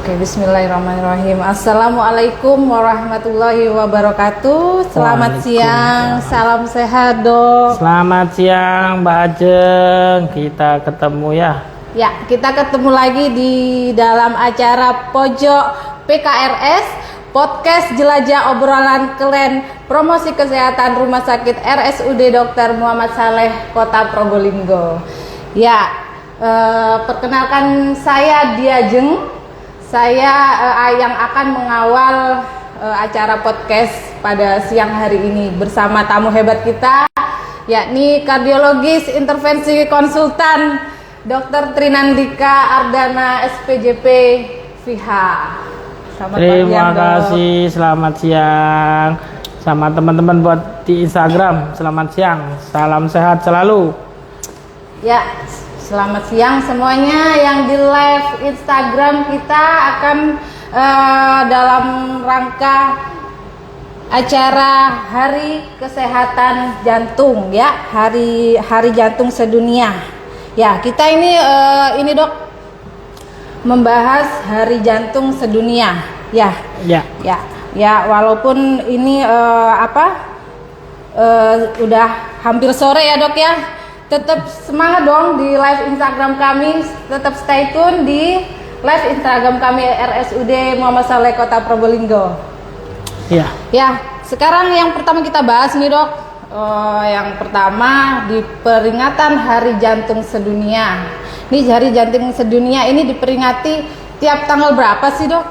Oke, bismillahirrahmanirrahim. Assalamualaikum warahmatullahi wabarakatuh. Selamat siang, salam sehat dok. Selamat siang Mbak Ajeng, kita ketemu ya. Ya, kita ketemu lagi di dalam acara Pojok PKRS, podcast jelajah obrolan keren promosi kesehatan Rumah Sakit RSUD Dr. Muhammad Saleh Kota Probolinggo. Ya, perkenalkan saya Dia Jeng. Saya yang akan mengawal acara podcast pada siang hari ini bersama tamu hebat kita, yakni kardiologis intervensi konsultan Dr. Trinandika Ardana SPJP FIH. Terima kasih, selamat siang sama teman-teman buat di Instagram. Selamat siang, salam sehat selalu. Ya, selamat siang semuanya yang di live Instagram kita akan dalam rangka acara Hari Kesehatan Jantung ya, Hari Jantung Sedunia. Ya, kita ini dok membahas Hari Jantung Sedunia ya. Ya, walaupun ini udah hampir sore ya dok ya. Tetap semangat dong di live Instagram kami, tetap stay tune di live Instagram kami RSUD Muhammad Saleh Kota Probolinggo. Iya. Ya, sekarang yang pertama kita bahas nih dok, yang pertama di peringatan Hari Jantung Sedunia. Ini Hari Jantung Sedunia ini diperingati tiap tanggal berapa sih dok?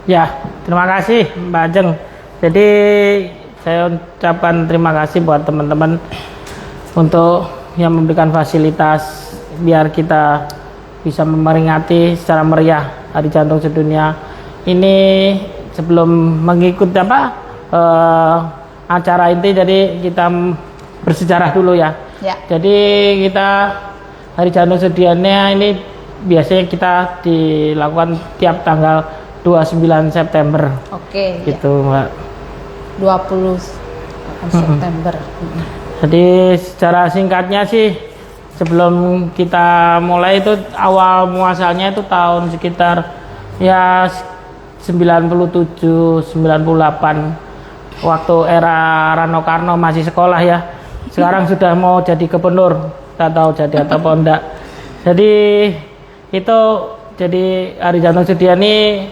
Ya, terima kasih Mbak Ajeng. Jadi saya ucapkan terima kasih buat teman-teman untuk yang memberikan fasilitas biar kita bisa memperingati secara meriah Hari Jantung Sedunia. Ini sebelum mengikuti acara ini, jadi kita bersejarah dulu ya. Jadi kita Hari Jantung Sedunia ini biasanya kita dilakukan tiap tanggal 29 September. Oke. Gitu Mbak. 20 September. Jadi secara singkatnya sih, sebelum kita mulai itu awal muasalnya itu tahun sekitar ya 97 98, waktu era Rano Karno masih sekolah ya. Sekarang sudah mau jadi gubernur, tak tahu jadi atau enggak. Jadi itu, jadi Hari Jantung Sedunia ini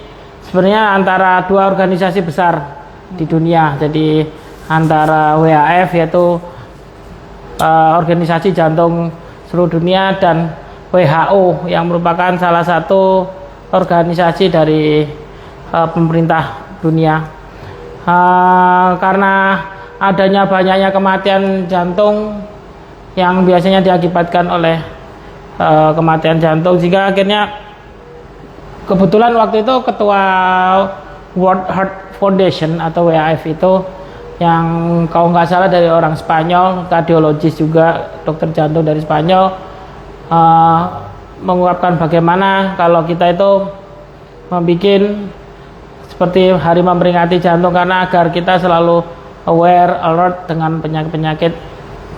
sebenarnya antara dua organisasi besar di dunia. Jadi antara WAF yaitu organisasi jantung seluruh dunia dan WHO yang merupakan salah satu organisasi dari pemerintah dunia. Karena adanya banyaknya kematian jantung yang biasanya diakibatkan oleh kematian jantung, sehingga akhirnya kebetulan waktu itu ketua World Heart Foundation atau WHF itu, yang kalau nggak salah dari orang Spanyol, kardiologis juga, dokter jantung dari Spanyol, menguapkan bagaimana kalau kita itu membuat seperti hari memperingati jantung, karena agar kita selalu aware, alert dengan penyakit-penyakit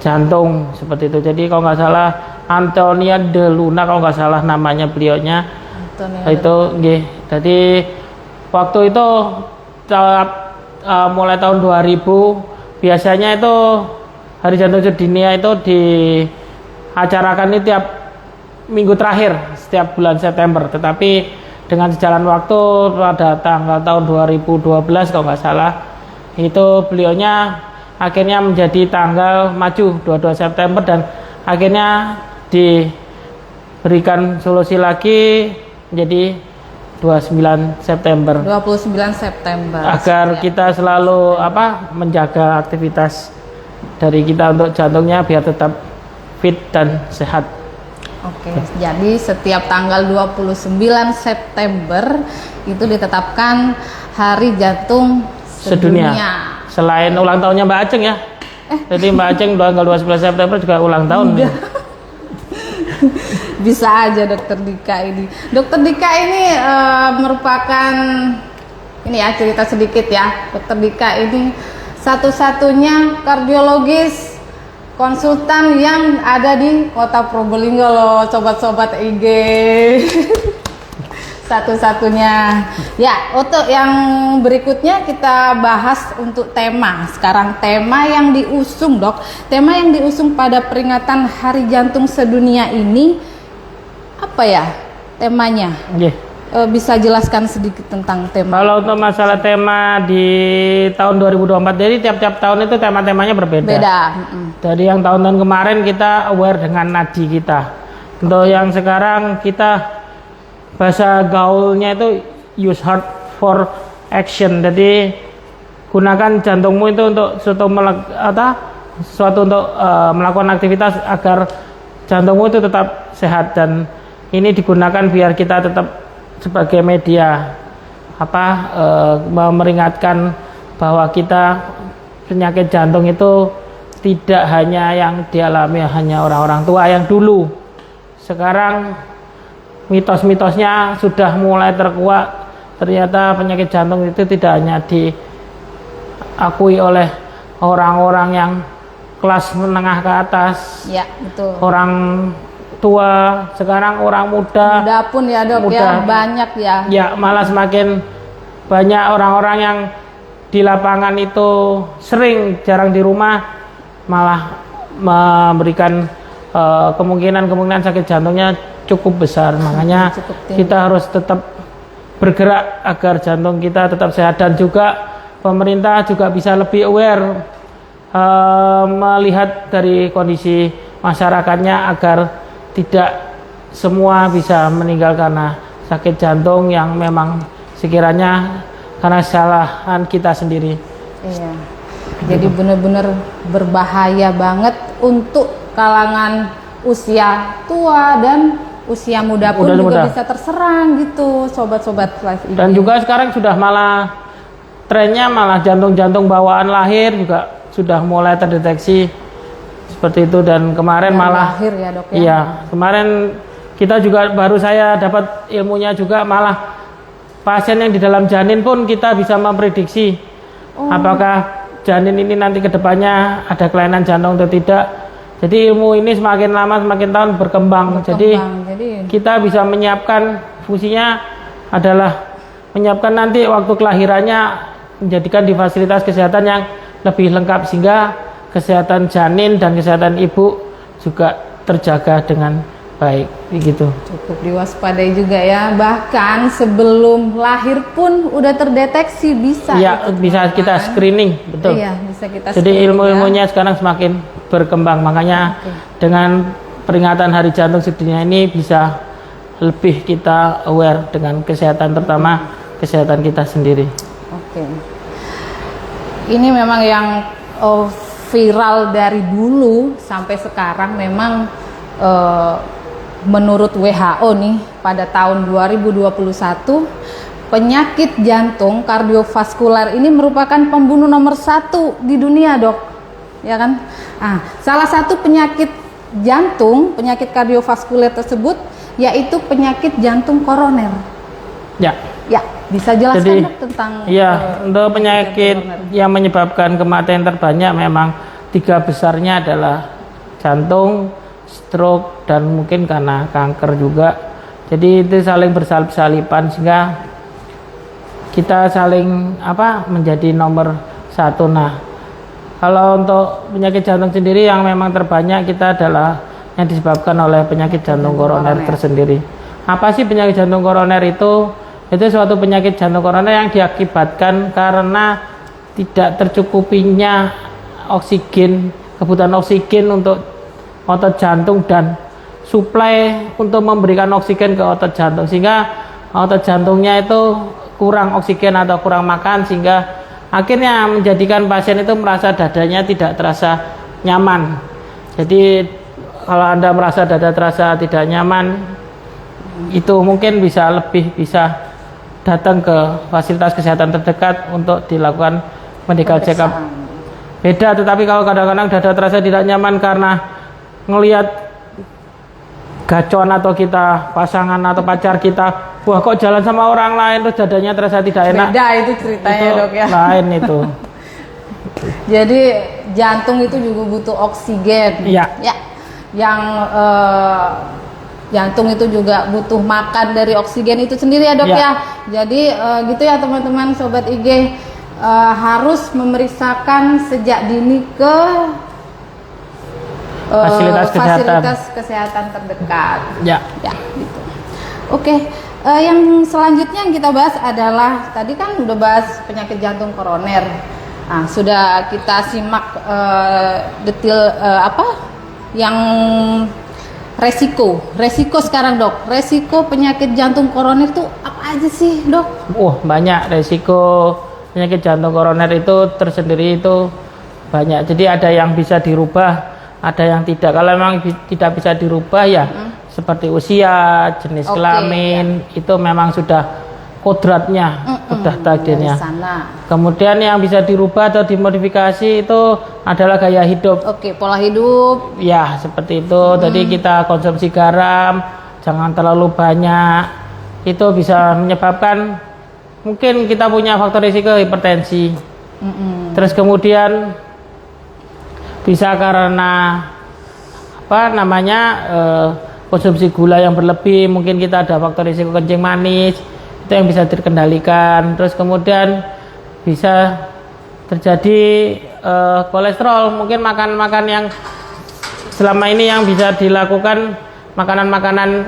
jantung seperti itu. Jadi kalau nggak salah Antonia de Luna, kalau nggak salah namanya beliaunya, itu jadi waktu itu mulai tahun 2000 biasanya itu Hari Jantung Sedunia itu diacarakan ini tiap minggu terakhir setiap bulan September, tetapi dengan sejalan waktu pada tanggal tahun 2012 kalau nggak salah itu beliaunya akhirnya menjadi tanggal maju 22 September, dan akhirnya diberikan solusi lagi menjadi 29 September. 29 September. Agar kita selalu menjaga aktivitas dari kita untuk jantungnya biar tetap fit dan sehat. Oke, jadi setiap tanggal 29 September itu ditetapkan Hari Jantung Sedunia. Selain ulang tahunnya Mbak Ajeng ya. Jadi Mbak Ajeng tanggal 29 September juga ulang tahun. Bisa aja Dokter Dika ini. Dokter Dika ini merupakan, ini ya cerita sedikit ya. Dokter Dika ini satu-satunya kardiologis konsultan yang ada di Kota Probolinggo loh, sobat-sobat IG. satu-satunya. Ya, untuk yang berikutnya kita bahas untuk tema. Sekarang tema yang diusung, Dok. Tema yang diusung pada peringatan Hari Jantung Sedunia ini apa ya temanya? Bisa jelaskan sedikit tentang tema? Kalau untuk masalah tema di tahun 2024, jadi tiap-tiap tahun itu tema-temanya berbeda. Beda. Dari yang tahun-tahun kemarin kita aware dengan nadi kita. Untuk yang sekarang kita bahasa gaulnya itu use heart for action. Jadi gunakan jantungmu itu untuk sesuatu untuk melakukan aktivitas agar jantungmu itu tetap sehat, dan ini digunakan biar kita tetap sebagai media memperingatkan bahwa kita penyakit jantung itu tidak hanya yang dialami hanya orang-orang tua yang dulu. Sekarang mitos-mitosnya sudah mulai terkuak. Ternyata penyakit jantung itu tidak hanya diakui oleh orang-orang yang kelas menengah ke atas, ya betul, orang tua, sekarang orang muda pun ya Dok, ya banyak ya. Ya, malah semakin banyak orang-orang yang di lapangan itu sering, jarang di rumah, malah memberikan kemungkinan sakit jantungnya cukup besar. Makanya kita harus tetap bergerak agar jantung kita tetap sehat, dan juga pemerintah juga bisa lebih aware melihat dari kondisi masyarakatnya agar tidak semua bisa meninggal karena sakit jantung yang memang sekiranya karena kesalahan kita sendiri. Iya. Jadi benar-benar berbahaya banget untuk kalangan usia tua dan usia muda pun juga bisa terserang gitu, sobat-sobat live ini. Dan juga sekarang sudah malah trennya malah jantung-jantung bawaan lahir juga sudah mulai terdeteksi seperti itu. Dan kemarin malah lahir ya Dok ya. Iya, kemarin kita juga saya dapat ilmunya juga, malah pasien yang di dalam janin pun kita bisa memprediksi apakah janin ini nanti kedepannya ada kelainan jantung atau tidak. Jadi ilmu ini semakin lama semakin tahun berkembang. Jadi kita bisa menyiapkan, fungsinya adalah menyiapkan nanti waktu kelahirannya, menjadikan di fasilitas kesehatan yang lebih lengkap sehingga kesehatan janin dan kesehatan ibu juga terjaga dengan baik, begitu. Cukup diwaspadai juga ya, bahkan sebelum lahir pun udah terdeteksi bisa. Iya, bisa kita screening, betul. Iya, bisa kita. Jadi ilmu-ilmunya sekarang semakin berkembang, makanya dengan peringatan Hari Jantung Sedunia ini bisa lebih kita aware dengan kesehatan, terutama kesehatan kita sendiri. Oke. Ini memang yang viral dari dulu sampai sekarang. Memang menurut WHO nih pada tahun 2021 penyakit jantung kardiovaskular ini merupakan pembunuh nomor 1 di dunia Dok, ya kan? Salah satu penyakit jantung, penyakit kardiovaskular tersebut yaitu penyakit jantung koroner. Ya, bisa jelaskan Dok tentang untuk penyakit yang menyebabkan kematian terbanyak memang 3 besarnya adalah jantung, stroke, dan mungkin karena kanker juga. Jadi itu saling bersalip-salipan sehingga kita saling menjadi nomor 1. Nah, kalau untuk penyakit jantung sendiri yang memang terbanyak kita adalah yang disebabkan oleh penyakit jantung koroner tersendiri. Apa sih penyakit jantung koroner itu? Itu suatu penyakit jantung koroner yang diakibatkan karena tidak tercukupinya oksigen, kebutuhan oksigen untuk otot jantung dan suplai untuk memberikan oksigen ke otot jantung, sehingga otot jantungnya itu kurang oksigen atau kurang makan, sehingga akhirnya menjadikan pasien itu merasa dadanya tidak terasa nyaman. Jadi kalau Anda merasa dada terasa tidak nyaman, itu mungkin bisa datang ke fasilitas kesehatan terdekat untuk dilakukan medical check up. Beda, tetapi kalau kadang-kadang dada terasa tidak nyaman karena ngelihat gacon atau kita pasangan atau pacar kita, wah kok jalan sama orang lain terus dadanya terasa tidak enak. Beda itu ceritanya itu Dok ya. Lain itu. Jadi jantung itu juga butuh oksigen. Iya. Ya. Yang jantung itu juga butuh makan dari oksigen itu sendiri ya dok ya. Jadi gitu ya teman-teman sobat IG, harus memeriksakan sejak dini ke fasilitas kesehatan terdekat. Ya gitu. Oke. Yang selanjutnya yang kita bahas adalah tadi kan udah bahas penyakit jantung koroner. Nah, sudah kita simak detail yang resiko sekarang dok. Resiko penyakit jantung koroner itu apa aja sih dok? Banyak resiko penyakit jantung koroner itu tersendiri itu banyak. Jadi ada yang bisa dirubah, ada yang tidak. Kalau memang tidak bisa dirubah ya seperti usia, jenis kelamin itu memang sudah kodratnya, sudah takdirnya. Kemudian yang bisa dirubah atau dimodifikasi itu adalah gaya hidup. Pola hidup. Ya, seperti itu. Tadi kita konsumsi garam, jangan terlalu banyak. Itu bisa menyebabkan mungkin kita punya faktor risiko hipertensi. Terus kemudian bisa karena konsumsi gula yang berlebih, mungkin kita ada faktor risiko kencing manis. Itu yang bisa dikendalikan. Terus kemudian bisa terjadi kolesterol, mungkin makan-makan yang selama ini yang bisa dilakukan makanan-makanan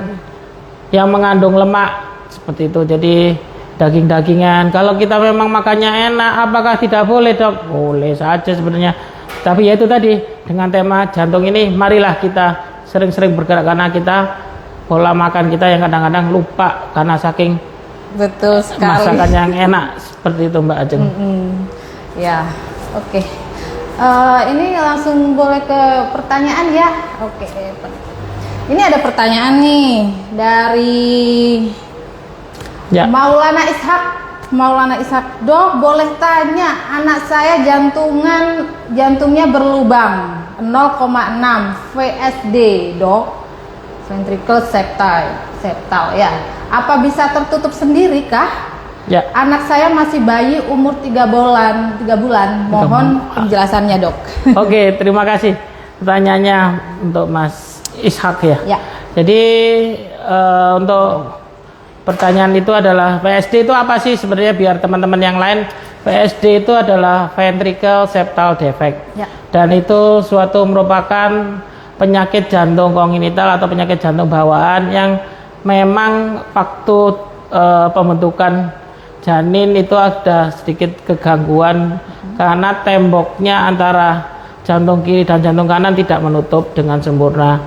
yang mengandung lemak seperti itu. Jadi daging-dagingan, kalau kita memang makannya enak, apakah tidak boleh dok? Boleh saja sebenarnya, tapi ya itu tadi, dengan tema jantung ini marilah kita sering-sering bergerak, karena kita pola makan kita yang kadang-kadang lupa karena saking betul sekali masakan yang enak seperti itu Mbak Ajeng. Ya, oke. Ini langsung boleh ke pertanyaan ya. Oke. Ini ada pertanyaan nih dari Maulana Ishak. Dok, boleh tanya, anak saya jantungnya berlubang 0,6 VSD dok, ventricle septal ya. Apa bisa tertutup sendiri kah? Ya. Anak saya masih bayi umur 3 bulan. Mohon penjelasannya dok. Oke, terima kasih pertanyaannya untuk Mas Ishak ya. Jadi untuk pertanyaan itu adalah VSD itu apa sih sebenarnya, biar teman-teman yang lain. VSD itu adalah ventricle septal defect. Dan itu merupakan penyakit jantung kongenital atau penyakit jantung bawaan yang memang waktu pembentukan janin itu ada sedikit kegangguan karena temboknya antara jantung kiri dan jantung kanan tidak menutup dengan sempurna.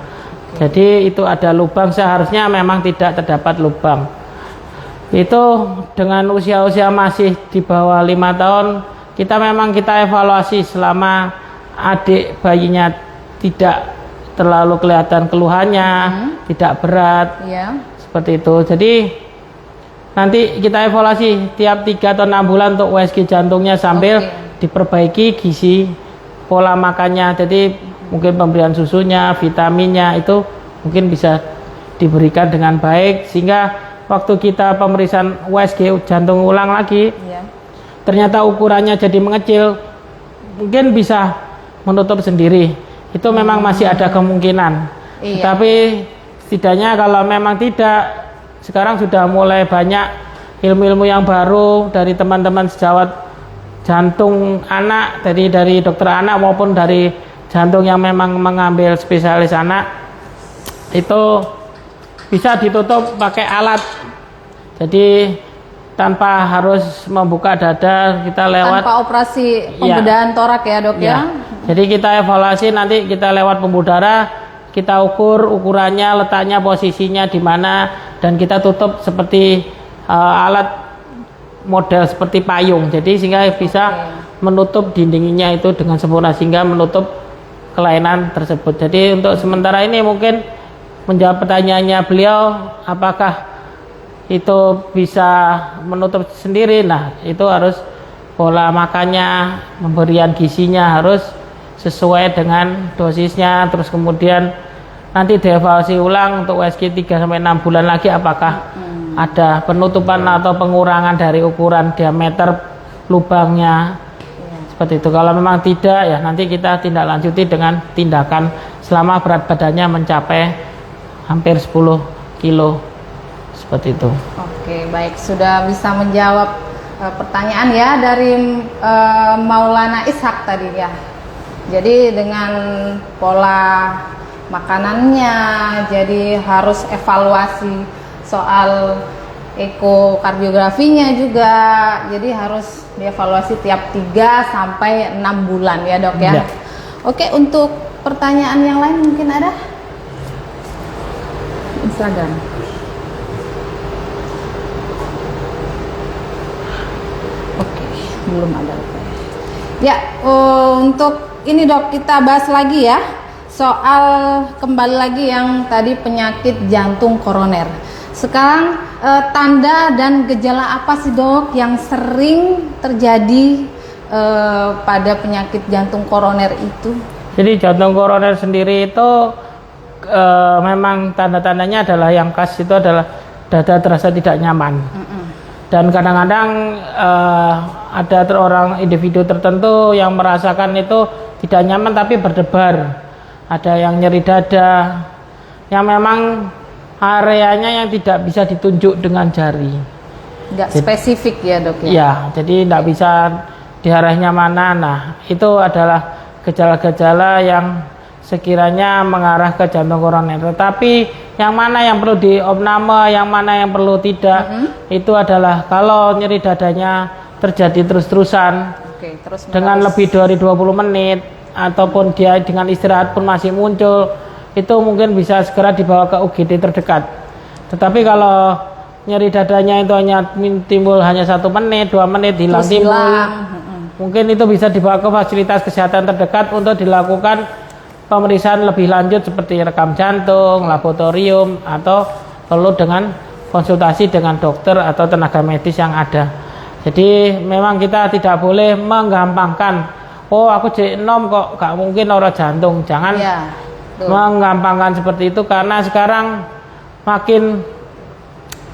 Jadi itu ada lubang, seharusnya memang tidak terdapat lubang. Itu dengan usia masih di bawah 5 tahun, kita evaluasi selama adik bayinya tidak terlalu kelihatan keluhannya, tidak berat, seperti itu. Jadi nanti kita evaluasi tiap 3 atau 6 bulan untuk USG jantungnya sambil diperbaiki gizi, pola makannya. Jadi mungkin pemberian susunya, vitaminnya itu mungkin bisa diberikan dengan baik, sehingga waktu kita pemeriksaan USG jantung ulang lagi, ternyata ukurannya jadi mengecil, mungkin bisa menutup sendiri. Itu memang masih ada kemungkinan. Tapi setidaknya kalau memang tidak, sekarang sudah mulai banyak ilmu-ilmu yang baru dari teman-teman sejawat jantung anak, dari dokter anak maupun dari jantung yang memang mengambil spesialis anak, itu bisa ditutup pakai alat. Jadi tanpa harus membuka dada, kita lewat tanpa operasi pembedahan torak ya dok ya. Jadi kita evaluasi, nanti kita lewat pembuluh darah, kita ukur ukurannya, letaknya, posisinya di mana, dan kita tutup seperti alat model seperti payung. Jadi sehingga bisa menutup dindingnya itu dengan sempurna, sehingga menutup kelainan tersebut. Jadi untuk sementara ini mungkin menjawab pertanyaannya beliau, apakah itu bisa menutup sendiri. Nah, itu harus pola makannya, pemberian gizinya harus sesuai dengan dosisnya. Terus kemudian nanti dievaluasi ulang untuk USG 3-6 bulan lagi, apakah ada penutupan atau pengurangan dari ukuran diameter lubangnya, seperti itu. Kalau memang tidak, ya nanti kita tindak lanjuti dengan tindakan selama berat badannya mencapai hampir 10 kilo seperti itu. Oke, baik, sudah bisa menjawab pertanyaan ya dari Maulana Ishak tadi ya. Jadi dengan pola makanannya, jadi harus evaluasi soal ekokardiografinya juga. Jadi harus dievaluasi tiap 3 sampai 6 bulan ya, Dok ya. Ya. Oke, untuk pertanyaan yang lain mungkin ada? Instagram. Oke, belum ada. Ya, untuk ini Dok, kita bahas lagi ya soal kembali lagi yang tadi penyakit jantung koroner. Sekarang tanda dan gejala apa sih Dok yang sering terjadi pada penyakit jantung koroner itu? Jadi jantung koroner sendiri itu memang tanda-tandanya adalah yang khas itu adalah dada terasa tidak nyaman. Dan kadang-kadang ada orang individu tertentu yang merasakan itu tidak nyaman tapi berdebar. Ada yang nyeri dada, yang memang areanya yang tidak bisa ditunjuk dengan jari. Nggak spesifik ya Dok ya? Ya, jadi tidak bisa diarahnya mana. Nah, itu adalah gejala-gejala yang sekiranya mengarah ke jantung koroner. Tetapi yang mana yang perlu diopname, yang mana yang perlu tidak, itu adalah kalau nyeri dadanya terjadi terus-terusan dengan lebih dari 20 menit ataupun dia dengan istirahat pun masih muncul, itu mungkin bisa segera dibawa ke UGD terdekat. Tetapi kalau nyeri dadanya itu hanya timbul hanya 1 menit, 2 menit hilang timbul, mungkin itu bisa dibawa ke fasilitas kesehatan terdekat untuk dilakukan pemeriksaan lebih lanjut seperti rekam jantung, laboratorium, atau perlu dengan konsultasi dengan dokter atau tenaga medis yang ada. Jadi memang kita tidak boleh menggampangkan, oh aku enom kok gak mungkin orang jantung. Jangan menggampangkan seperti itu, karena sekarang makin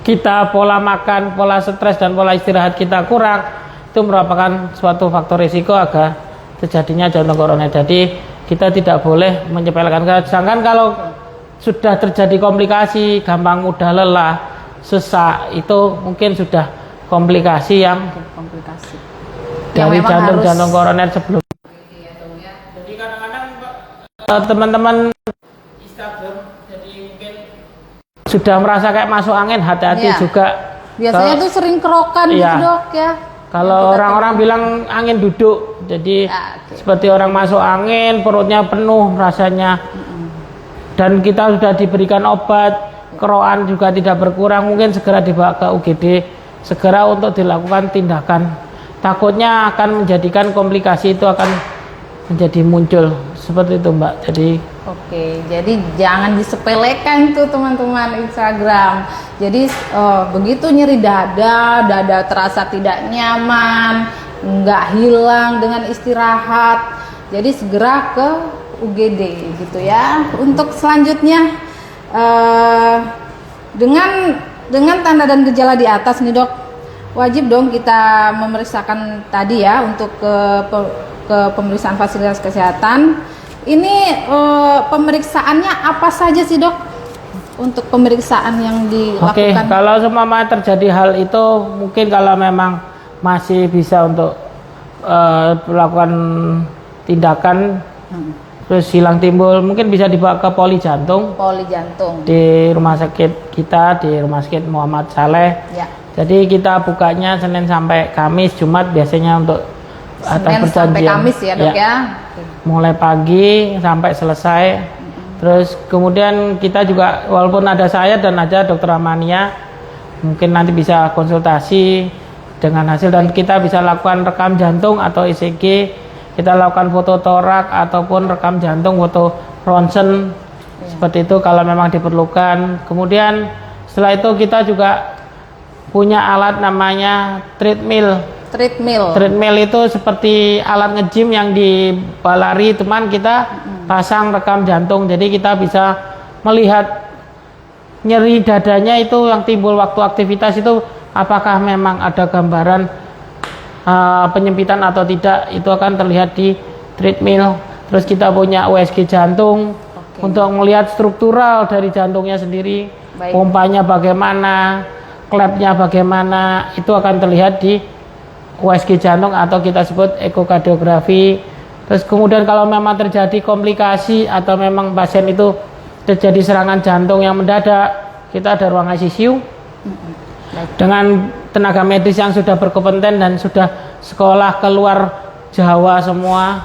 kita pola makan, pola stres dan pola istirahat kita kurang, itu merupakan suatu faktor risiko agar terjadinya jantung koroner. Jadi kita tidak boleh menyepelekan. Sedangkan kalau sudah terjadi komplikasi, gampang mudah lelah, sesak, itu mungkin sudah komplikasi yang dari jantung koroner sebelum. Jadi kadang-kadang teman-teman Instagram jadi mungkin sudah merasa kayak masuk angin, hati-hati juga. Biasanya tuh sering kerokan gitu Dok ya. Kalau orang-orang bilang angin duduk, jadi seperti orang masuk angin, perutnya penuh rasanya. Dan kita sudah diberikan obat, kerokan juga tidak berkurang, mungkin segera dibawa ke UGD, segera untuk dilakukan tindakan. Takutnya akan menjadikan komplikasi itu akan menjadi muncul seperti itu Mbak. Jadi jadi jangan disepelekan tuh teman-teman Instagram. Jadi begitu nyeri dada terasa tidak nyaman, nggak hilang dengan istirahat, jadi segera ke UGD gitu ya. Untuk selanjutnya dengan tanda dan gejala di atas nih Dok, wajib dong kita memeriksakan tadi ya untuk ke pemeriksaan fasilitas kesehatan. Ini pemeriksaannya apa saja sih Dok? Untuk pemeriksaan yang dilakukan. Kalau semua terjadi hal itu, mungkin kalau memang masih bisa untuk melakukan tindakan, terus hilang timbul, mungkin bisa dibawa ke poli jantung. Di rumah sakit kita, di rumah sakit Muhammad Saleh. Ya. Jadi kita bukanya Senin sampai Kamis, Jumat biasanya untuk atas perjanjian. Sampai Kamis ya Dok ya. Mulai pagi sampai selesai. Terus kemudian kita juga, walaupun ada saya dan ada Dokter Amania, mungkin nanti bisa konsultasi dengan hasil, dan kita bisa lakukan rekam jantung atau ECG, kita lakukan foto torak ataupun rekam jantung, foto ronsen, seperti itu kalau memang diperlukan. Kemudian setelah itu kita juga punya alat namanya treadmill. Treadmill itu seperti alat nge-gym yang di balari, teman kita pasang rekam jantung, jadi kita bisa melihat nyeri dadanya itu yang timbul waktu aktivitas itu apakah memang ada gambaran penyempitan atau tidak, itu akan terlihat di treadmill. Terus kita punya USG jantung, untuk melihat struktural dari jantungnya sendiri, Baik. pompanya bagaimana, klepnya bagaimana, itu akan terlihat di USG jantung atau kita sebut ekokardiografi. Terus kemudian kalau memang terjadi komplikasi atau memang pasien itu terjadi serangan jantung yang mendadak, kita ada ruang ICU dengan tenaga medis yang sudah berkompeten dan sudah sekolah keluar Jawa semua.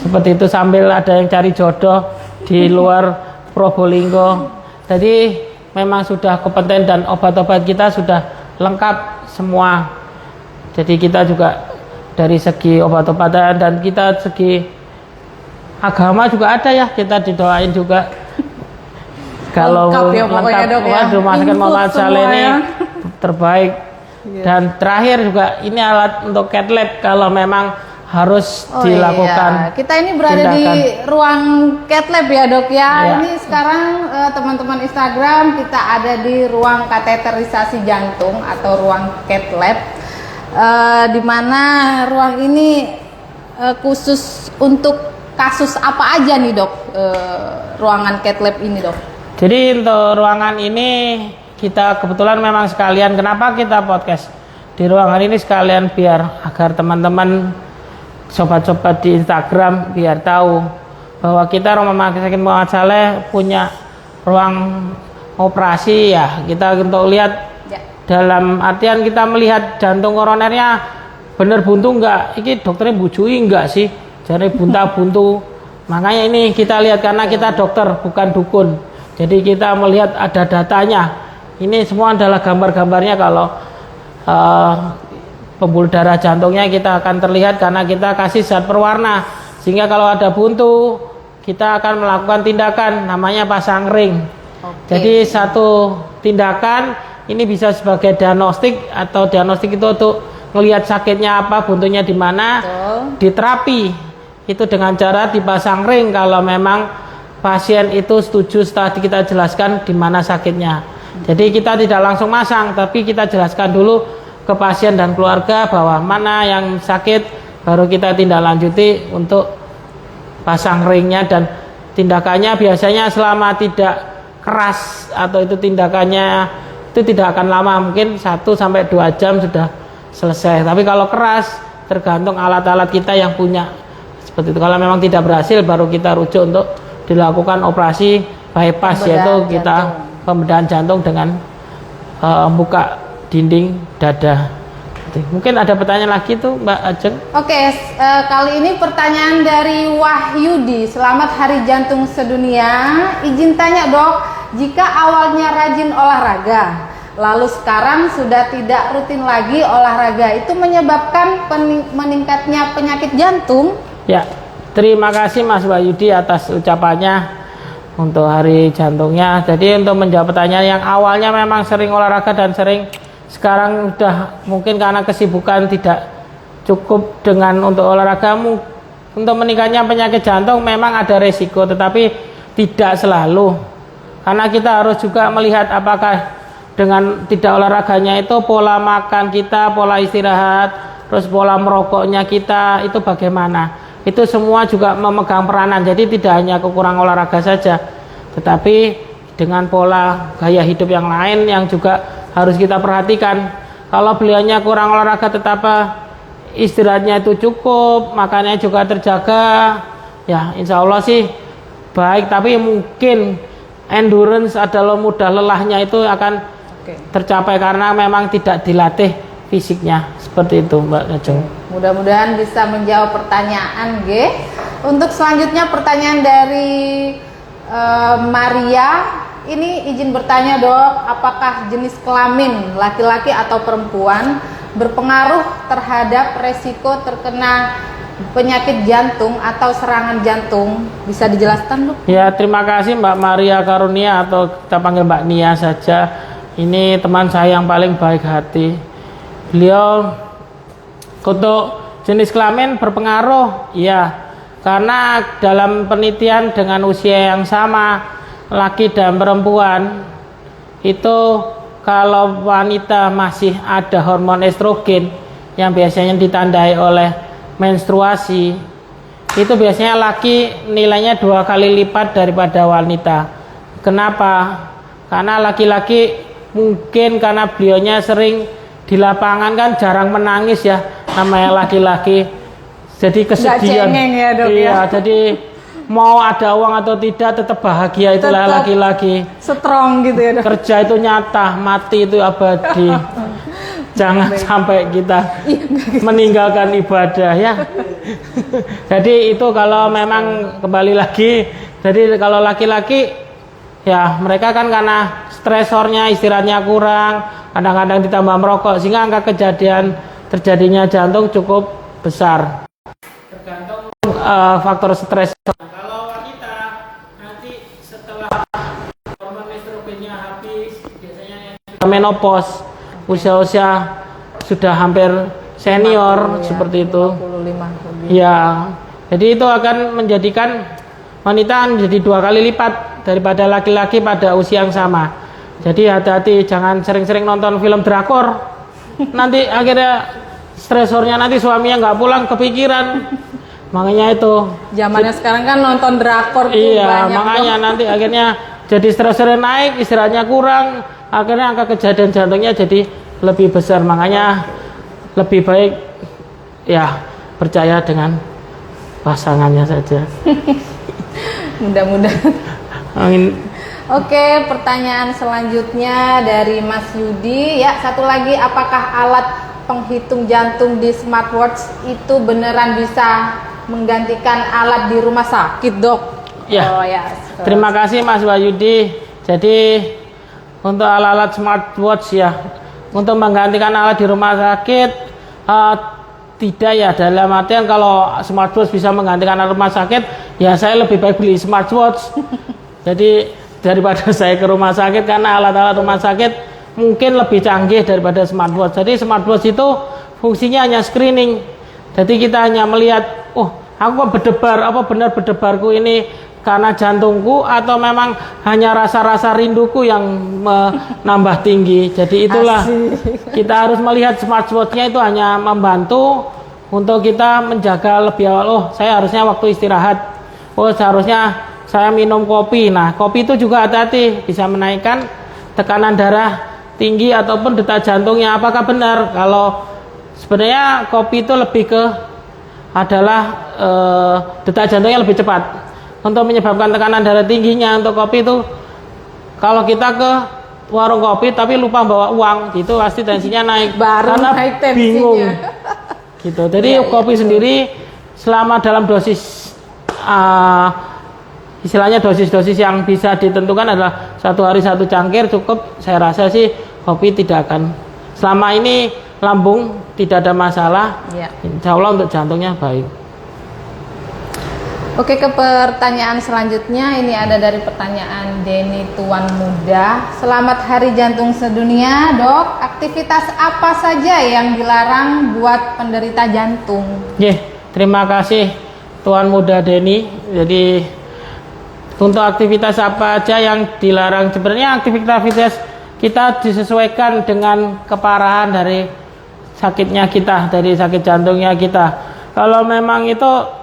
Seperti itu, sambil ada yang cari jodoh di luar Probolinggo. Jadi memang sudah kompeten dan obat-obat kita sudah lengkap semua. Jadi kita juga dari segi obat-obatan dan kita segi agama juga ada ya, kita didoain juga. Kalau Lengkap ya pokoknya, Dok, ya. Rumah Sakit Muhammad Saleh ini ya. terbaik. Dan terakhir juga ini alat untuk cath lab kalau memang harus dilakukan. Iya. Kita ini berada tindakan. di ruang cath lab ya, Dok ya. Iya. Ini sekarang teman-teman Instagram kita ada di ruang kateterisasi jantung atau ruang cath lab. Di mana ruang ini khusus untuk kasus apa aja nih, Dok? Ruangan cath lab ini, Dok. Jadi untuk ruangan ini kita kebetulan memang sekalian, kenapa kita podcast di ruangan ini sekalian biar agar teman-teman sobat-sobat di Instagram biar tahu bahwa kita Rumah Sakit Muhammad Saleh punya ruang operasi ya. Kita untuk lihat dalam artian kita melihat jantung koronernya bener buntu enggak, ini dokternya bujui enggak sih, jadi bunta-buntu. Makanya ini kita lihat karena kita dokter bukan dukun, jadi kita melihat ada datanya. Ini semua adalah gambar-gambarnya kalau pembuluh darah jantungnya kita akan terlihat karena kita kasih zat perwarna, sehingga kalau ada buntu kita akan melakukan tindakan namanya pasang ring. Jadi satu tindakan ini bisa sebagai diagnostik, atau diagnostik itu untuk melihat sakitnya apa, buntunya di mana. Diterapi itu dengan cara dipasang ring kalau memang pasien itu setuju setelah kita jelaskan di mana sakitnya. Jadi kita tidak langsung masang, tapi kita jelaskan dulu ke pasien dan keluarga bahwa mana yang sakit, baru kita tindak lanjuti untuk pasang ringnya. Dan tindakannya biasanya selama tidak keras atau itu tindakannya itu tidak akan lama, mungkin 1-2 jam sudah selesai. Tapi kalau keras tergantung alat-alat kita yang punya seperti itu. Kalau memang tidak berhasil baru kita rujuk untuk dilakukan operasi bypass, yaitu kita pembedahan jantung dengan buka dinding dada. Mungkin ada pertanyaan lagi tuh Mbak Ajeng. Oke, kali ini pertanyaan dari Wahyudi. Selamat Hari Jantung Sedunia. Izin tanya, Dok, jika awalnya rajin olahraga, lalu sekarang sudah tidak rutin lagi olahraga, itu menyebabkan meningkatnya penyakit jantung? Ya, terima kasih Mas Wahyudi atas ucapannya untuk Hari Jantungnya. Jadi untuk menjawab pertanyaan yang awalnya memang sering olahraga dan sering, sekarang udah mungkin karena kesibukan tidak cukup dengan untuk olahraga, untuk meningkatnya penyakit jantung memang ada resiko, tetapi tidak selalu. Karena kita harus juga melihat apakah dengan tidak olahraganya itu pola makan kita, pola istirahat, terus pola merokoknya kita itu bagaimana. Itu semua juga memegang peranan. Jadi tidak hanya kekurangan olahraga saja, tetapi dengan pola gaya hidup yang lain yang juga harus kita perhatikan. Kalau beliaunya kurang olahraga tetapi istirahatnya itu cukup, makannya juga terjaga, ya insya Allah sih baik. Tapi mungkin endurance adalah mudah lelahnya itu akan tercapai karena memang tidak dilatih fisiknya. Seperti itu Mbak Ajeng. Mudah-mudahan bisa menjawab pertanyaan G. Untuk selanjutnya pertanyaan dari Maria. Ini izin bertanya, Dok, apakah jenis kelamin laki-laki atau perempuan berpengaruh terhadap resiko terkena penyakit jantung atau serangan jantung? Bisa dijelaskan, Dok? Ya, terima kasih Mbak Maria Karunia, atau kita panggil Mbak Nia saja. Ini teman saya yang paling baik hati. Beliau untuk jenis kelamin berpengaruh, ya, karena dalam penelitian dengan usia yang sama, laki dan perempuan itu, kalau wanita masih ada hormon estrogen yang biasanya ditandai oleh menstruasi, itu biasanya laki nilainya 2 kali lipat daripada wanita. Kenapa? Karena laki-laki mungkin karena beliaunya sering di lapangan kan jarang menangis ya, namanya laki-laki. Jadi kesedihan. Nggak cengeng ya, Dok, iya, ya. jadi mau ada uang atau tidak tetap bahagia, itulah Tetap laki-laki. Strong gitu ya, Dok. Kerja itu nyata, mati itu abadi. Jangan sampai kita meninggalkan ibadah ya. Jadi itu kalau memang kembali lagi, jadi kalau laki-laki ya mereka kan karena stresornya, istirahatnya kurang, kadang-kadang ditambah merokok sehingga angka kejadian terjadinya jantung cukup besar. Tergantung faktor stres. Kalau wanita nanti setelah hormon estrogennya habis, biasanya menopause, usia-usia sudah hampir senior 50, seperti itu. 55 lebih. Ya, jadi itu akan menjadikan wanita menjadi 2 kali lipat daripada laki-laki pada usia yang sama. Jadi hati-hati, jangan sering-sering nonton film drakor. Nanti akhirnya stresornya nanti suaminya nggak pulang, kepikiran. Makanya itu. Zamannya sekarang kan nonton drakor tuh Iya, banyak. makanya nanti akhirnya jadi stresornya naik, istirahatnya kurang, akhirnya angka kejadian jantungnya jadi lebih besar. Makanya lebih baik ya percaya dengan pasangannya saja. Mudah-mudahan. Amin. Oke, pertanyaan selanjutnya dari Mas Yudi. Ya, satu lagi, apakah alat penghitung jantung di smartwatch itu beneran bisa menggantikan alat di rumah sakit, Dok? Ya. Oh ya. Terima kasih Mas Wahyudi. Jadi untuk alat-alat smartwatch ya, untuk menggantikan alat di rumah sakit tidak ya, dalam artian kalau smartwatch bisa menggantikan alat rumah sakit, ya saya lebih baik beli smartwatch. Jadi daripada saya ke rumah sakit, karena alat-alat rumah sakit mungkin lebih canggih daripada smartwatch. Jadi smartwatch itu fungsinya hanya screening. Jadi kita hanya melihat, oh aku kok berdebar, apa benar berdebarku ini karena jantungku atau memang hanya rasa-rasa rinduku yang menambah tinggi. Jadi itulah kita harus melihat smartwatch-nya itu hanya membantu untuk kita menjaga lebih awal. Oh saya harusnya waktu istirahat, oh seharusnya saya minum kopi. Nah kopi itu juga hati-hati, bisa menaikkan tekanan darah tinggi ataupun detak jantungnya. Apakah benar kalau sebenarnya kopi itu lebih ke adalah detak jantungnya lebih cepat untuk menyebabkan tekanan darah tingginya. Untuk kopi itu kalau kita ke warung kopi tapi lupa bawa uang, itu pasti tensinya naik. Baru karena naik tensinya. Bingung gitu. Jadi kopi sendiri selama dalam dosis istilahnya dosis-dosis yang bisa ditentukan adalah 1 hari 1 cangkir cukup. Saya rasa sih kopi tidak akan, selama ini lambung tidak ada masalah Ya. insya Allah untuk jantungnya baik. Oke, ke pertanyaan selanjutnya. Ini ada dari pertanyaan Denny Tuan Muda. Selamat Hari Jantung Sedunia, Dok. Aktivitas apa saja yang dilarang buat penderita jantung? Terima kasih Tuan Muda Denny. Jadi untuk aktivitas apa aja yang dilarang, sebenarnya aktivitas kita disesuaikan dengan keparahan dari sakitnya kita, dari sakit jantungnya kita. Kalau memang itu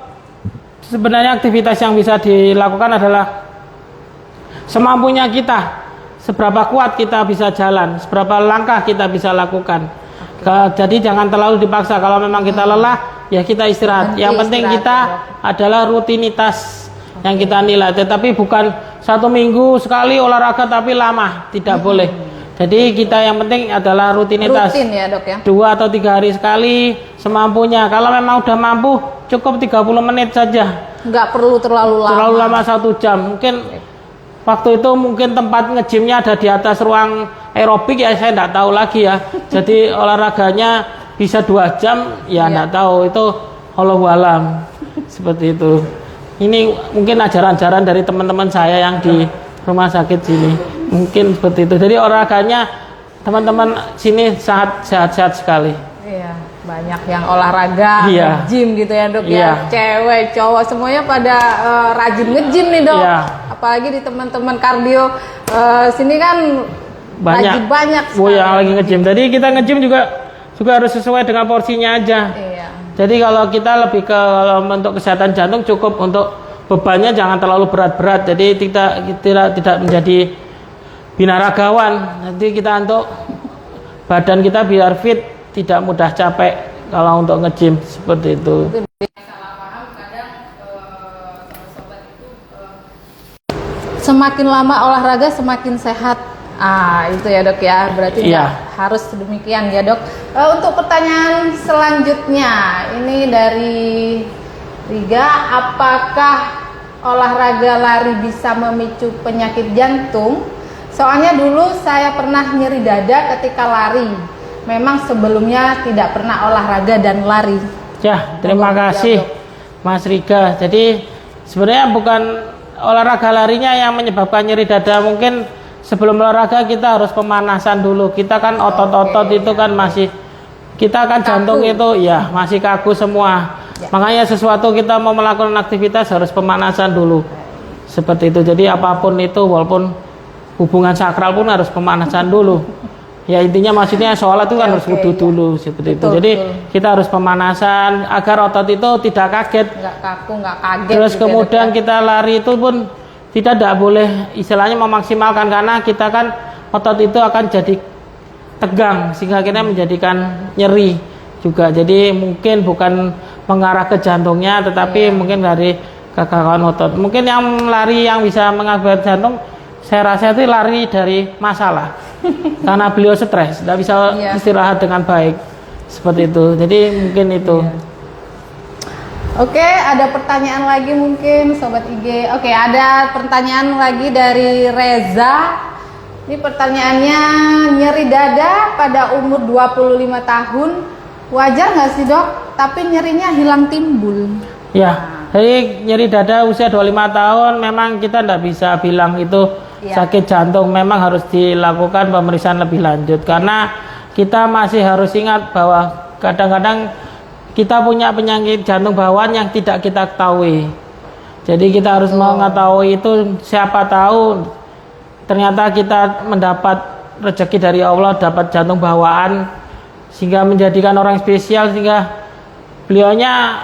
sebenarnya aktivitas yang bisa dilakukan adalah semampunya kita, seberapa kuat kita bisa jalan, seberapa langkah kita bisa lakukan. Jadi jangan terlalu dipaksa. Kalau memang kita lelah, ya kita istirahat. Yang penting kita adalah rutinitas yang kita nilai, tetapi bukan 1 minggu sekali olahraga tapi lama, tidak boleh. Jadi kita yang penting adalah rutinitas. Rutin ya, Dok ya. 2 atau 3 hari sekali semampunya. Kalau memang udah mampu, cukup 30 menit saja. Nggak perlu terlalu lama. Terlalu lama 1 jam. Mungkin waktu itu mungkin tempat nge-gymnya ada di atas ruang aerobik ya, saya enggak tahu lagi ya. Jadi olahraganya bisa 2 jam ya enggak tahu, itu Allahu alam. Seperti itu. Ini mungkin ajaran-ajaran dari teman-teman saya yang di rumah sakit sini. Mungkin seperti itu. Jadi olahraganya teman-teman sini sangat sehat-sehat sekali. Iya, banyak yang olahraga, Iya. gym gitu ya, Dok Iya. ya. Cewek, cowok semuanya pada rajin nge-gym nih, Dok. Iya. Apalagi di teman-teman kardio sini kan lagi banyak yang lagi nge-gym. Jadi kita nge-gym juga harus sesuai dengan porsinya aja. Iya. Jadi kalau kita lebih ke untuk kesehatan jantung cukup untuk bebannya jangan terlalu berat-berat. Jadi kita tidak menjadi binaragawan. Nanti kita untuk badan kita biar fit, tidak mudah capek kalau untuk nge-gym seperti itu. Salah paham kadang sobat itu semakin lama olahraga semakin sehat. Itu ya dok ya, berarti Iya. harus demikian ya dok. Untuk pertanyaan selanjutnya, ini dari Riga, apakah olahraga lari bisa memicu penyakit jantung? Soalnya dulu saya pernah nyeri dada ketika lari. Memang sebelumnya tidak pernah olahraga dan lari. Ya, terima kasih Mas Riga. Jadi sebenarnya bukan olahraga larinya yang menyebabkan nyeri dada. Mungkin sebelum olahraga kita harus pemanasan dulu. Kita kan otot-otot itu kan masih, kita kan jantung itu ya masih kaku semua. Makanya sesuatu kita mau melakukan aktivitas harus pemanasan dulu. Seperti itu. Jadi apapun itu, walaupun hubungan sakral pun harus pemanasan dulu. Ya intinya maksudnya sholat itu kan harus wudu dulu seperti itu. Jadi kita harus pemanasan agar otot itu tidak kaget. Nggak kaku, nggak kaget. Terus kemudian kita lari itu pun tidak boleh istilahnya memaksimalkan, karena kita kan otot itu akan jadi tegang sehingga akhirnya menjadikan nyeri juga. Jadi mungkin bukan mengarah ke jantungnya, tetapi mungkin dari kekakuan otot. Mungkin yang lari yang bisa mengakibatkan jantung, saya rasa itu lari dari masalah. Karena beliau stres, tidak bisa istirahat dengan baik seperti itu. Jadi mungkin itu. Oke, ada pertanyaan lagi mungkin sobat IG. Oke, ada pertanyaan lagi dari Reza. Ini pertanyaannya, nyeri dada pada umur 25 tahun wajar nggak sih dok? Tapi nyerinya hilang timbul. Ya, jadi nyeri dada usia 25 tahun memang kita tidak bisa bilang itu sakit jantung. Memang harus dilakukan pemeriksaan lebih lanjut, karena kita masih harus ingat bahwa kadang-kadang kita punya penyakit jantung bawaan yang tidak kita ketahui. Jadi kita harus mengetahui itu. Siapa tahu ternyata kita mendapat rezeki dari Allah, dapat jantung bawaan sehingga menjadikan orang spesial, sehingga beliaunya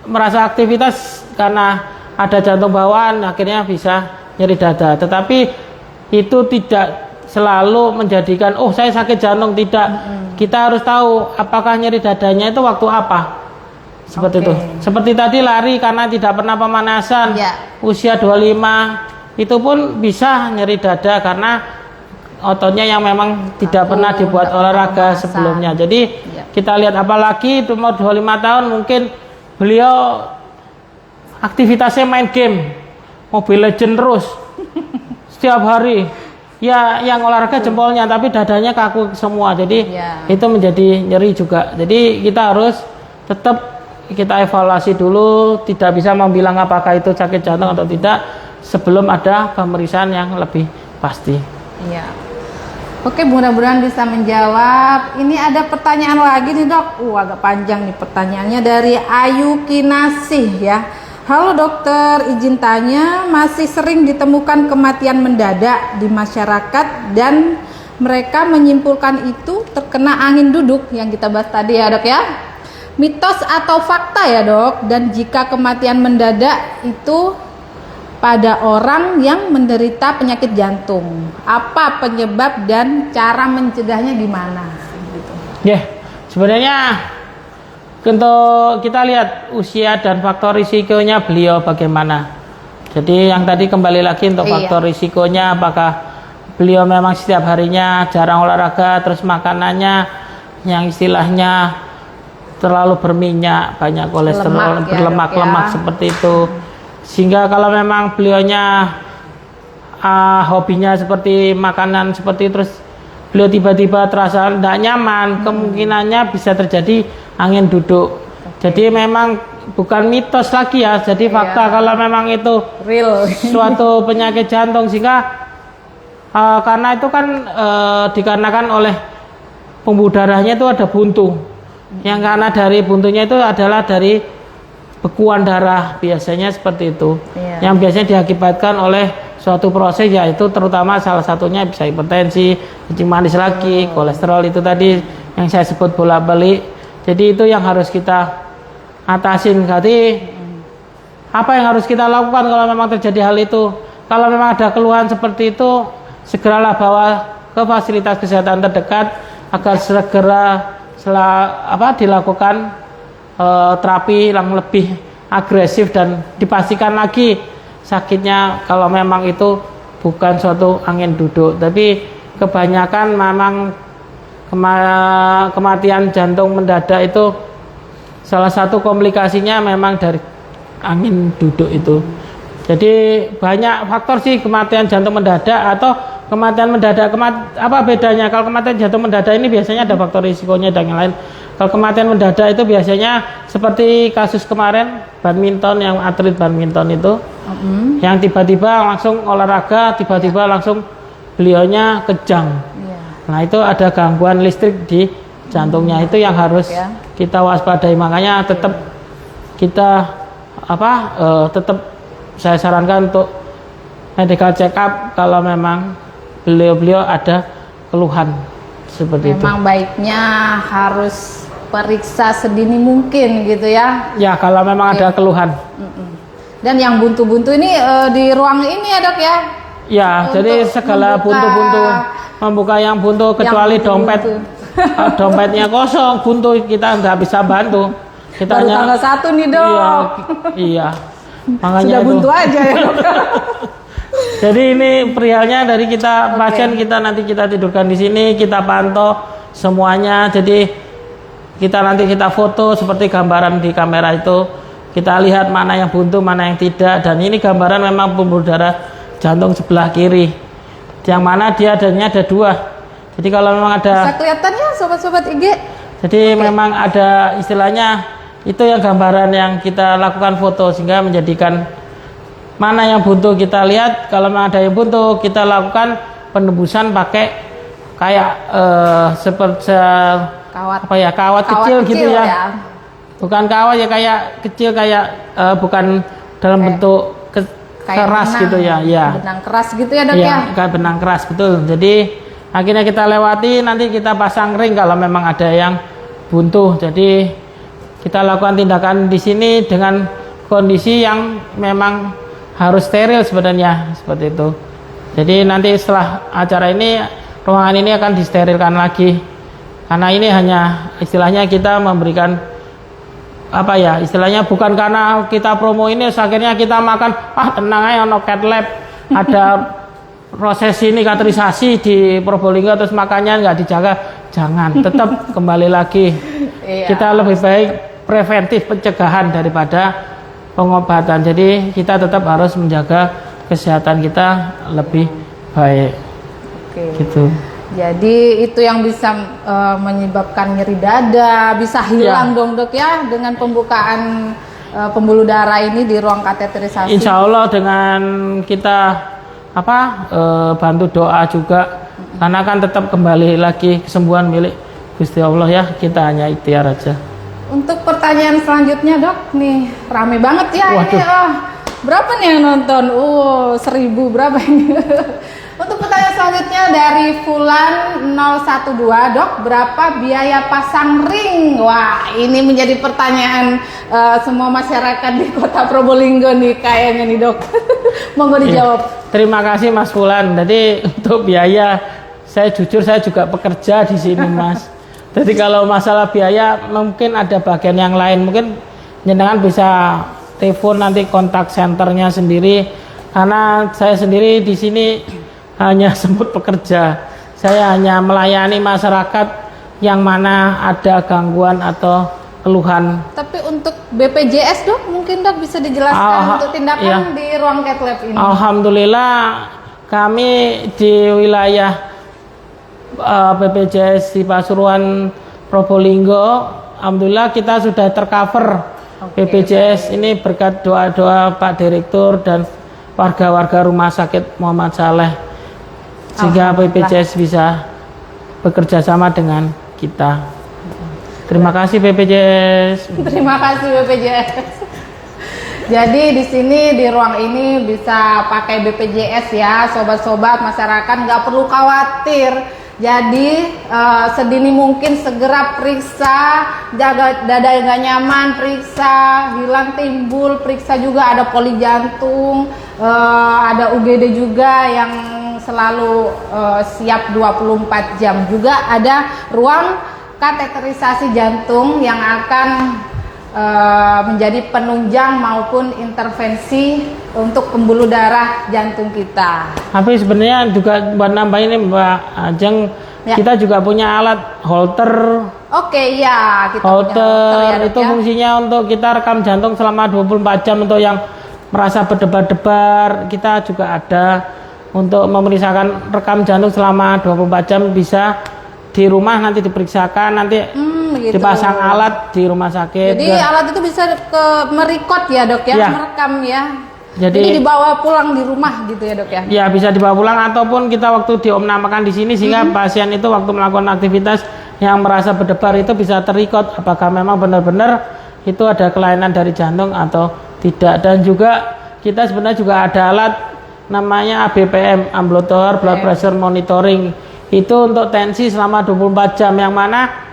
merasa aktivitas karena ada jantung bawaan akhirnya bisa nyeri dada. Tetapi itu tidak selalu menjadikan saya sakit jantung, tidak. Kita harus tahu apakah nyeri dadanya itu waktu apa. Seperti itu. Seperti tadi lari karena tidak pernah pemanasan. Usia 25 itu pun bisa nyeri dada karena ototnya yang memang tidak pernah dibuat olahraga sebelumnya. Jadi kita lihat, apalagi umur 25 tahun mungkin beliau aktivitasnya main game Mobile Legends terus setiap hari. Ya, yang olahraga jempolnya, tapi dadanya kaku semua. Jadi itu menjadi nyeri juga. Jadi kita harus tetap kita evaluasi dulu, tidak bisa membilang apakah itu sakit jantung atau tidak sebelum ada pemeriksaan yang lebih pasti. Iya. Oke, mudah-mudahan bisa menjawab. Ini ada pertanyaan lagi nih dok. Agak panjang nih pertanyaannya, dari Ayu Kinasih ya. Halo dokter, izin tanya, masih sering ditemukan kematian mendadak di masyarakat dan mereka menyimpulkan itu terkena angin duduk yang kita bahas tadi ya dok ya. Mitos atau fakta ya dok? Dan jika kematian mendadak itu pada orang yang menderita penyakit jantung, apa penyebab dan cara mencegahnya gimana? Gitu. Sebenarnya untuk kita lihat usia dan faktor risikonya beliau bagaimana. Jadi yang tadi kembali lagi untuk faktor risikonya, apakah beliau memang setiap harinya jarang olahraga, terus makanannya yang istilahnya terlalu berminyak, banyak kolesterol, berlemak-lemak seperti itu. Sehingga kalau memang beliaunya hobinya seperti makanan seperti, terus beliau tiba-tiba terasa tidak nyaman, kemungkinannya bisa terjadi angin duduk. Jadi memang bukan mitos lagi ya, jadi fakta kalau memang itu real suatu penyakit jantung. Sehingga karena itu kan dikarenakan oleh pembuluh darahnya itu ada buntu, yang karena dari buntunya itu adalah dari bekuan darah, biasanya seperti itu, yang biasanya diakibatkan oleh suatu proses, yaitu terutama salah satunya bisa hipertensi, kencing manis lagi, kolesterol itu tadi yang saya sebut bolak-balik. Jadi itu yang harus kita atasin. Jadi apa yang harus kita lakukan kalau memang terjadi hal itu? Kalau memang ada keluhan seperti itu, segeralah bawa ke fasilitas kesehatan terdekat agar segera dilakukan terapi yang lebih agresif dan dipastikan lagi sakitnya kalau memang itu bukan suatu angin duduk. Tapi kebanyakan memang kematian jantung mendadak itu salah satu komplikasinya memang dari angin duduk itu. Jadi banyak faktor sih kematian jantung mendadak atau kematian mendadak. Apa bedanya? Kalau kematian jantung mendadak ini biasanya ada faktor risikonya dan yang lain. Kalau kematian mendadak itu biasanya seperti kasus kemarin badminton, yang atlet badminton itu yang tiba-tiba langsung olahraga, tiba-tiba langsung beliaunya kejang. Nah itu ada gangguan listrik di jantungnya, itu yang harus kita waspadai. Makanya tetap kita tetap saya sarankan untuk medical check up kalau memang beliau ada keluhan seperti itu. Memang baiknya harus periksa sedini mungkin gitu ya. Ya kalau memang ada keluhan. Dan yang buntu-buntu ini di ruang ini ya dok ya? Ya, jadi segala buntu-buntu, membuka yang buntu kecuali dompet. Dompetnya kosong, buntu kita nggak bisa bantu. Kita baru tanggal 1 nih dok. Iya. Makanya sudah buntu aja ya dok. Jadi ini perialnya dari kita pasien, kita nanti kita tidurkan di sini, kita pantau semuanya. Jadi kita nanti kita foto seperti gambaran di kamera itu, kita lihat mana yang buntu, mana yang tidak. Dan ini gambaran memang pembuluh darah jantung sebelah kiri, yang mana dia adanya ada 2. Jadi kalau memang ada, bisa kelihatan ya sobat-sobat IG. jadi memang ada istilahnya itu yang gambaran yang kita lakukan foto, sehingga menjadikan mana yang buntu kita lihat. Kalau memang ada yang buntu, kita lakukan penembusan pakai kayak seperti kawat kecil gitu ya. Bukan kawat ya, kayak kecil, kayak bukan dalam bentuk keras benang, gitu ya. Benang keras gitu ya dok ya. Kayak benang keras, betul. Jadi akhirnya kita lewati, nanti kita pasang ring kalau memang ada yang buntu. Jadi kita lakukan tindakan di sini dengan kondisi yang memang harus steril sebenarnya, seperti itu. Jadi nanti setelah acara ini, ruangan ini akan disterilkan lagi, karena ini hanya istilahnya kita memberikan istilahnya bukan karena kita promo ini akhirnya kita makan tenang aja ono cat lab, ada proses ini katerisasi di Probolinggo terus makannya nggak dijaga. Jangan, tetap kembali lagi kita lebih baik preventif, pencegahan daripada pengobatan. Jadi kita tetap harus menjaga kesehatan kita lebih baik. Gitu. Jadi itu yang bisa menyebabkan nyeri dada, bisa hilang dong dok ya dengan pembukaan pembuluh darah ini di ruang kateterisasi. Insya Allah dengan kita bantu doa juga, karena kan tetap kembali lagi kesembuhan milik Gusti Allah ya, kita hanya ikhtiar aja. Untuk pertanyaan selanjutnya dok, nih rame banget ya. Waduh. Ini. Berapa nih yang nonton? 1000 berapa ini? Untuk pertanyaan selanjutnya dari Fulan 012, dok, berapa biaya pasang ring? Wah, ini menjadi pertanyaan semua masyarakat di Kota Probolinggo nih kayaknya nih dok. Monggo dijawab. Terima kasih Mas Fulan. Jadi untuk biaya, saya jujur saya juga pekerja di sini Mas. Jadi kalau masalah biaya mungkin ada bagian yang lain, mungkin jenengan bisa telepon nanti kontak senternya sendiri, karena saya sendiri di sini hanya semut pekerja. Saya hanya melayani masyarakat yang mana ada gangguan atau keluhan. Tapi untuk BPJS dok, mungkin dok bisa dijelaskan untuk tindakan di ruang cat lab ini. Alhamdulillah kami di wilayah BPJS di Pasuruan Probolinggo, alhamdulillah kita sudah tercover BPJS ini berkat doa-doa Pak Direktur dan warga-warga Rumah Sakit Muhammad Saleh, sehingga BPJS bisa bekerja sama dengan kita. Terima kasih BPJS. Terima kasih BPJS. Jadi di sini di ruang ini bisa pakai BPJS ya, sobat-sobat masyarakat, nggak perlu khawatir Jadi sedini mungkin segera periksa, jaga dada yang gak nyaman, periksa, hilang timbul, periksa juga ada poli jantung, ada UGD juga yang selalu siap 24 jam, juga ada ruang kateterisasi jantung yang akan menjadi penunjang maupun intervensi untuk pembuluh darah jantung kita. Tapi sebenarnya juga buat nambah ini Mbak Ajeng, Ya. kita juga punya alat Holter. Oke, ya, kita punya Holter ya, Dok, itu ya. fungsinya untuk kita rekam jantung selama 24 jam untuk yang merasa berdebar-debar. Kita juga ada untuk memeriksakan rekam jantung selama 24 jam, bisa di rumah nanti diperiksakan, nanti Begitu. dipasang alat di rumah sakit. Jadi alat itu bisa merekod ya, Dok ya, Ya. merekam ya. Jadi dibawa pulang di rumah gitu ya, Dok ya. Ya, bisa dibawa pulang ataupun kita waktu diomnamakan di sini sehingga pasien itu waktu melakukan aktivitas yang merasa berdebar itu bisa terikot apakah memang benar-benar itu ada kelainan dari jantung atau tidak. Dan juga kita sebenarnya juga ada alat namanya ABPM, Ambulatory Blood Pressure Monitoring. Itu untuk tensi selama 24 jam, yang mana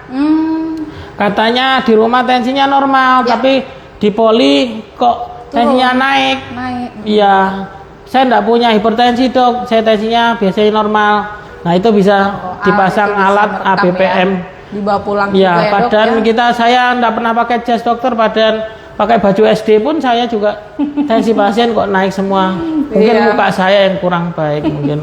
katanya di rumah tensinya normal, tapi di poli kok tensinya naik. Iya, saya enggak punya hipertensi Dok, saya tensinya biasanya normal. Nah itu bisa dipasang itu bisa alat merekam ABPM. ya. Dibawa pulang Iya, juga ya, Dok padahal ya. kita saya enggak pernah pakai jas dokter, padahal pakai baju SD pun saya juga tensi pasien kok naik semua. Mungkin Iya. muka saya yang kurang baik mungkin.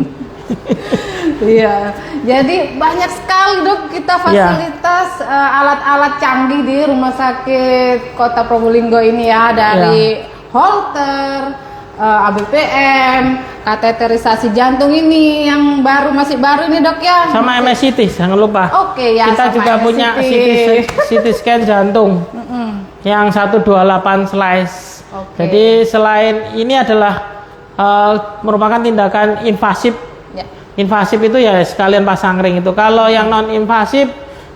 Iya, jadi banyak sekali Dok kita fasilitas alat-alat canggih di Rumah Sakit Kota Probolinggo ini ya, dari Holter, ABPM, kateterisasi jantung ini yang masih baru ini Dok ya. Sama MSCT jangan lupa. Oke ya. Kita sama juga MSCT. punya CT scan jantung yang 128 slice. Oke. Jadi selain ini adalah merupakan tindakan invasif. Ya. Invasif itu ya sekalian pasang ring itu. Kalau yang non invasif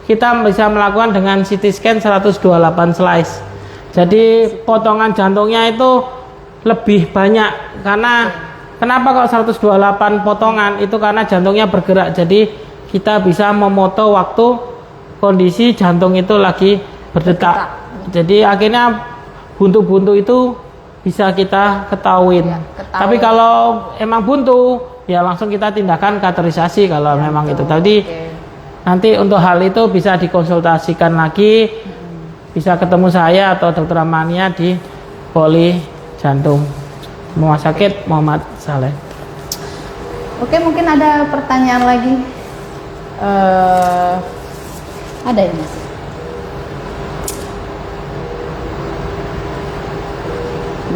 kita bisa melakukan dengan CT scan 128 slice. Jadi potongan jantungnya itu lebih banyak, karena kenapa kok 128 potongan itu, karena jantungnya bergerak. Jadi kita bisa memoto waktu kondisi jantung itu lagi berdetak. Jadi akhirnya buntu-buntu itu bisa kita ketahuin. Ya, ketahuan. Tapi kalau emang buntu, ya langsung kita tindakan kateterisasi kalau memang itu. Tadi nanti untuk hal itu bisa dikonsultasikan lagi, bisa ketemu saya atau Dokter Amania di Poli Jantung Rumah Sakit Muhammad Saleh. Oke, mungkin ada pertanyaan lagi. Ada ini.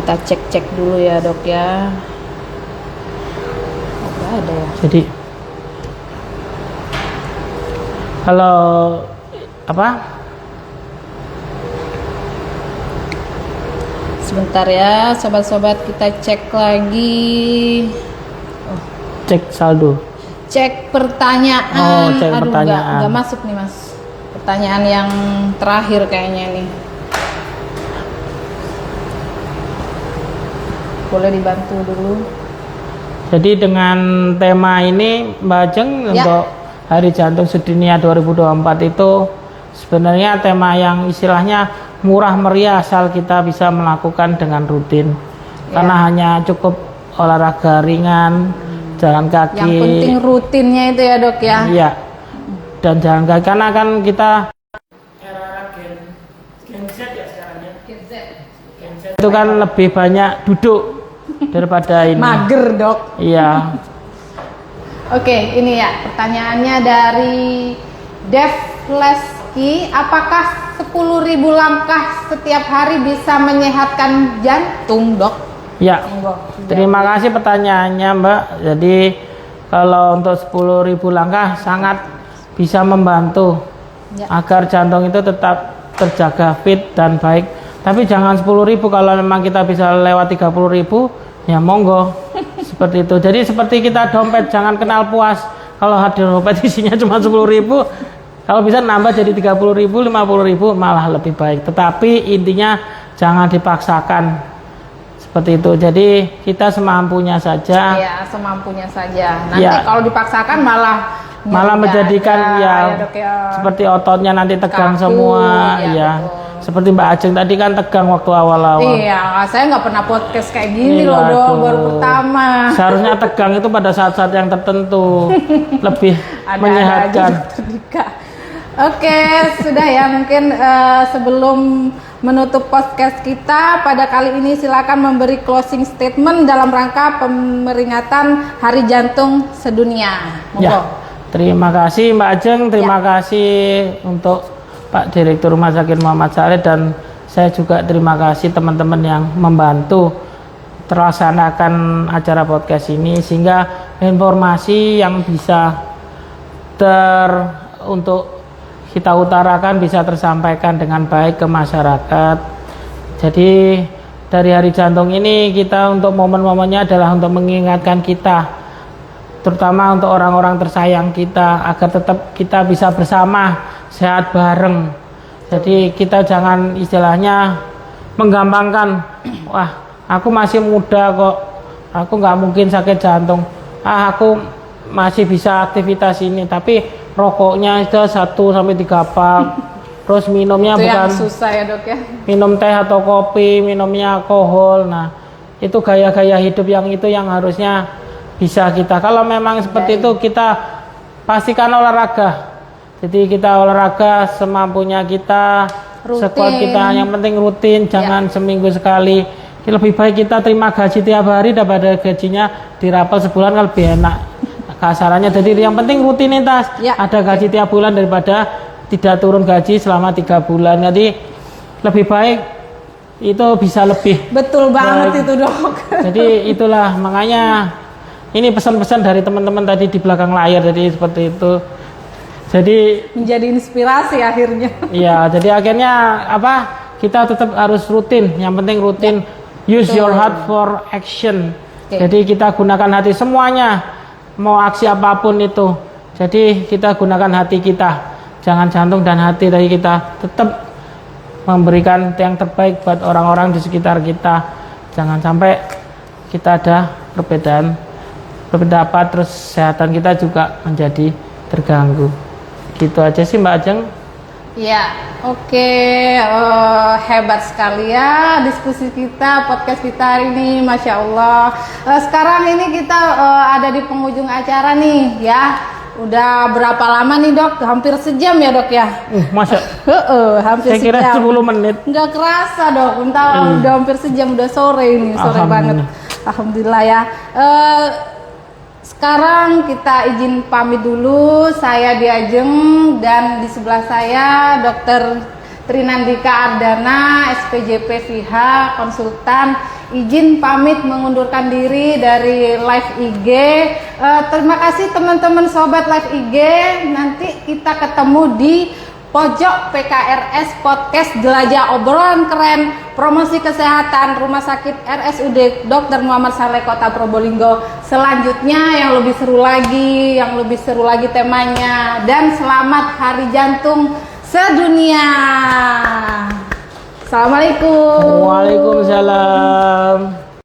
Kita cek dulu ya Dok ya. Ada ya. Jadi kalau apa? Sebentar ya, sobat-sobat, kita cek lagi. Cek saldo. Cek pertanyaan. Oh, cek Aduh, pertanyaan. nggak masuk nih Mas. Pertanyaan yang terakhir kayaknya nih. Boleh dibantu dulu. Jadi dengan tema ini Mbak Ajeng untuk Hari Jantung Sedunia 2024 itu sebenarnya tema yang istilahnya murah meriah asal kita bisa melakukan dengan rutin. Karena hanya cukup olahraga ringan, jalan kaki. Yang penting rutinnya itu ya Dok ya. Iya. Dan jalan kaki, karena kan kita itu kan lebih banyak duduk daripada ini. Mager Dok. Iya. Oke, ini ya pertanyaannya dari Dev Leski. Apakah 10.000 langkah setiap hari bisa menyehatkan jantung, Dok? Ya. Terima kasih pertanyaannya, Mbak. Jadi kalau untuk 10.000 langkah sangat bisa membantu agar jantung itu tetap terjaga fit dan baik. Tapi jangan 10.000, kalau memang kita bisa lewat 30.000, ya monggo. Seperti itu. Jadi seperti kita dompet, jangan kenal puas. Kalau hadir dompet isinya cuma 10.000, kalau bisa nambah jadi 30.000, 50.000 malah lebih baik. Tetapi intinya jangan dipaksakan. Seperti itu. Jadi kita semampunya saja. Ya, semampunya saja. Nanti Ya. kalau dipaksakan malah malah nggak menjadikan ada, ya, Dok ya. seperti ototnya nanti tegang Kaku, semua ya, ya. betul. Seperti Mbak Ajeng tadi kan tegang waktu awal-awal. Iya, saya nggak pernah podcast kayak gini Iya, loh dok, aduh. baru pertama. Seharusnya tegang itu pada saat-saat yang tertentu lebih Ada menyehatkan. aja Dokter Dika. Oke, sudah ya mungkin sebelum menutup podcast kita pada kali ini silakan memberi closing statement dalam rangka pemeringatan Hari Jantung Sedunia. Monggo. Ya, terima kasih Mbak Ajeng, terima kasih untuk Pak Direktur Rumah Sakit Muhammad Saleh, dan saya juga terima kasih teman-teman yang membantu terlaksanakan acara podcast ini sehingga informasi yang bisa untuk kita utarakan bisa tersampaikan dengan baik ke masyarakat. Jadi dari Hari Jantung ini kita untuk momen-momennya adalah untuk mengingatkan kita, terutama untuk orang-orang tersayang kita, agar tetap kita bisa bersama sehat bareng. Jadi kita jangan istilahnya menggampangkan, wah aku masih muda kok, aku nggak mungkin sakit jantung, aku masih bisa aktivitas ini, tapi rokoknya itu 1-3 pak, terus minumnya Itu bukan yang susah ya dok ya. minum teh atau kopi, minumnya alkohol. Nah itu gaya-gaya hidup yang harusnya bisa kita, kalau memang seperti itu kita pastikan olahraga. Jadi kita olahraga semampunya kita, sekuat kita, yang penting rutin, jangan seminggu sekali. Lebih baik kita terima gaji tiap hari daripada gajinya dirapel sebulan, kan lebih enak kasarannya. Jadi yang penting rutinitas, ada gaji tiap bulan daripada tidak turun gaji selama 3 bulan. Jadi lebih baik itu bisa lebih. Betul banget itu dok. Jadi itulah makanya ini pesan-pesan dari teman-teman tadi di belakang layar, jadi seperti itu. Jadi menjadi inspirasi akhirnya. Iya, jadi akhirnya kita tetap harus rutin. Yang penting rutin. Use your heart for action. Jadi kita gunakan hati semuanya. Mau aksi apapun itu, jadi kita gunakan hati kita, jangan jantung dan hati. Tadi kita tetap memberikan yang terbaik buat orang-orang di sekitar kita. Jangan sampai kita ada perbedaan pendapat, terus kesehatan kita juga menjadi terganggu. Gitu aja sih Mbak Ajeng. Ya, oke, hebat sekali ya diskusi kita, podcast kita hari ini, Masya Allah. Sekarang ini kita ada di penghujung acara nih ya. Udah berapa lama nih dok? Hampir sejam ya dok ya? Masa? Hampir saya kira sejam. 10 menit. Nggak kerasa dok, udah hampir sejam, udah sore ini, sore banget. Alhamdulillah ya. Sekarang kita izin pamit dulu. Saya Diajeng dan di sebelah saya Dr. Trinandika Ardana, SPJP FIH, konsultan. Izin pamit mengundurkan diri dari live IG. Terima kasih teman-teman sobat live IG. Nanti kita ketemu di pojok PKRS Podcast Jelajah Obrolan Keren Promosi Kesehatan Rumah Sakit RSUD Dr. Muhammad Saleh Kota Probolinggo. Selanjutnya yang lebih seru lagi temanya. Dan selamat Hari Jantung Sedunia. Assalamualaikum. Waalaikumsalam.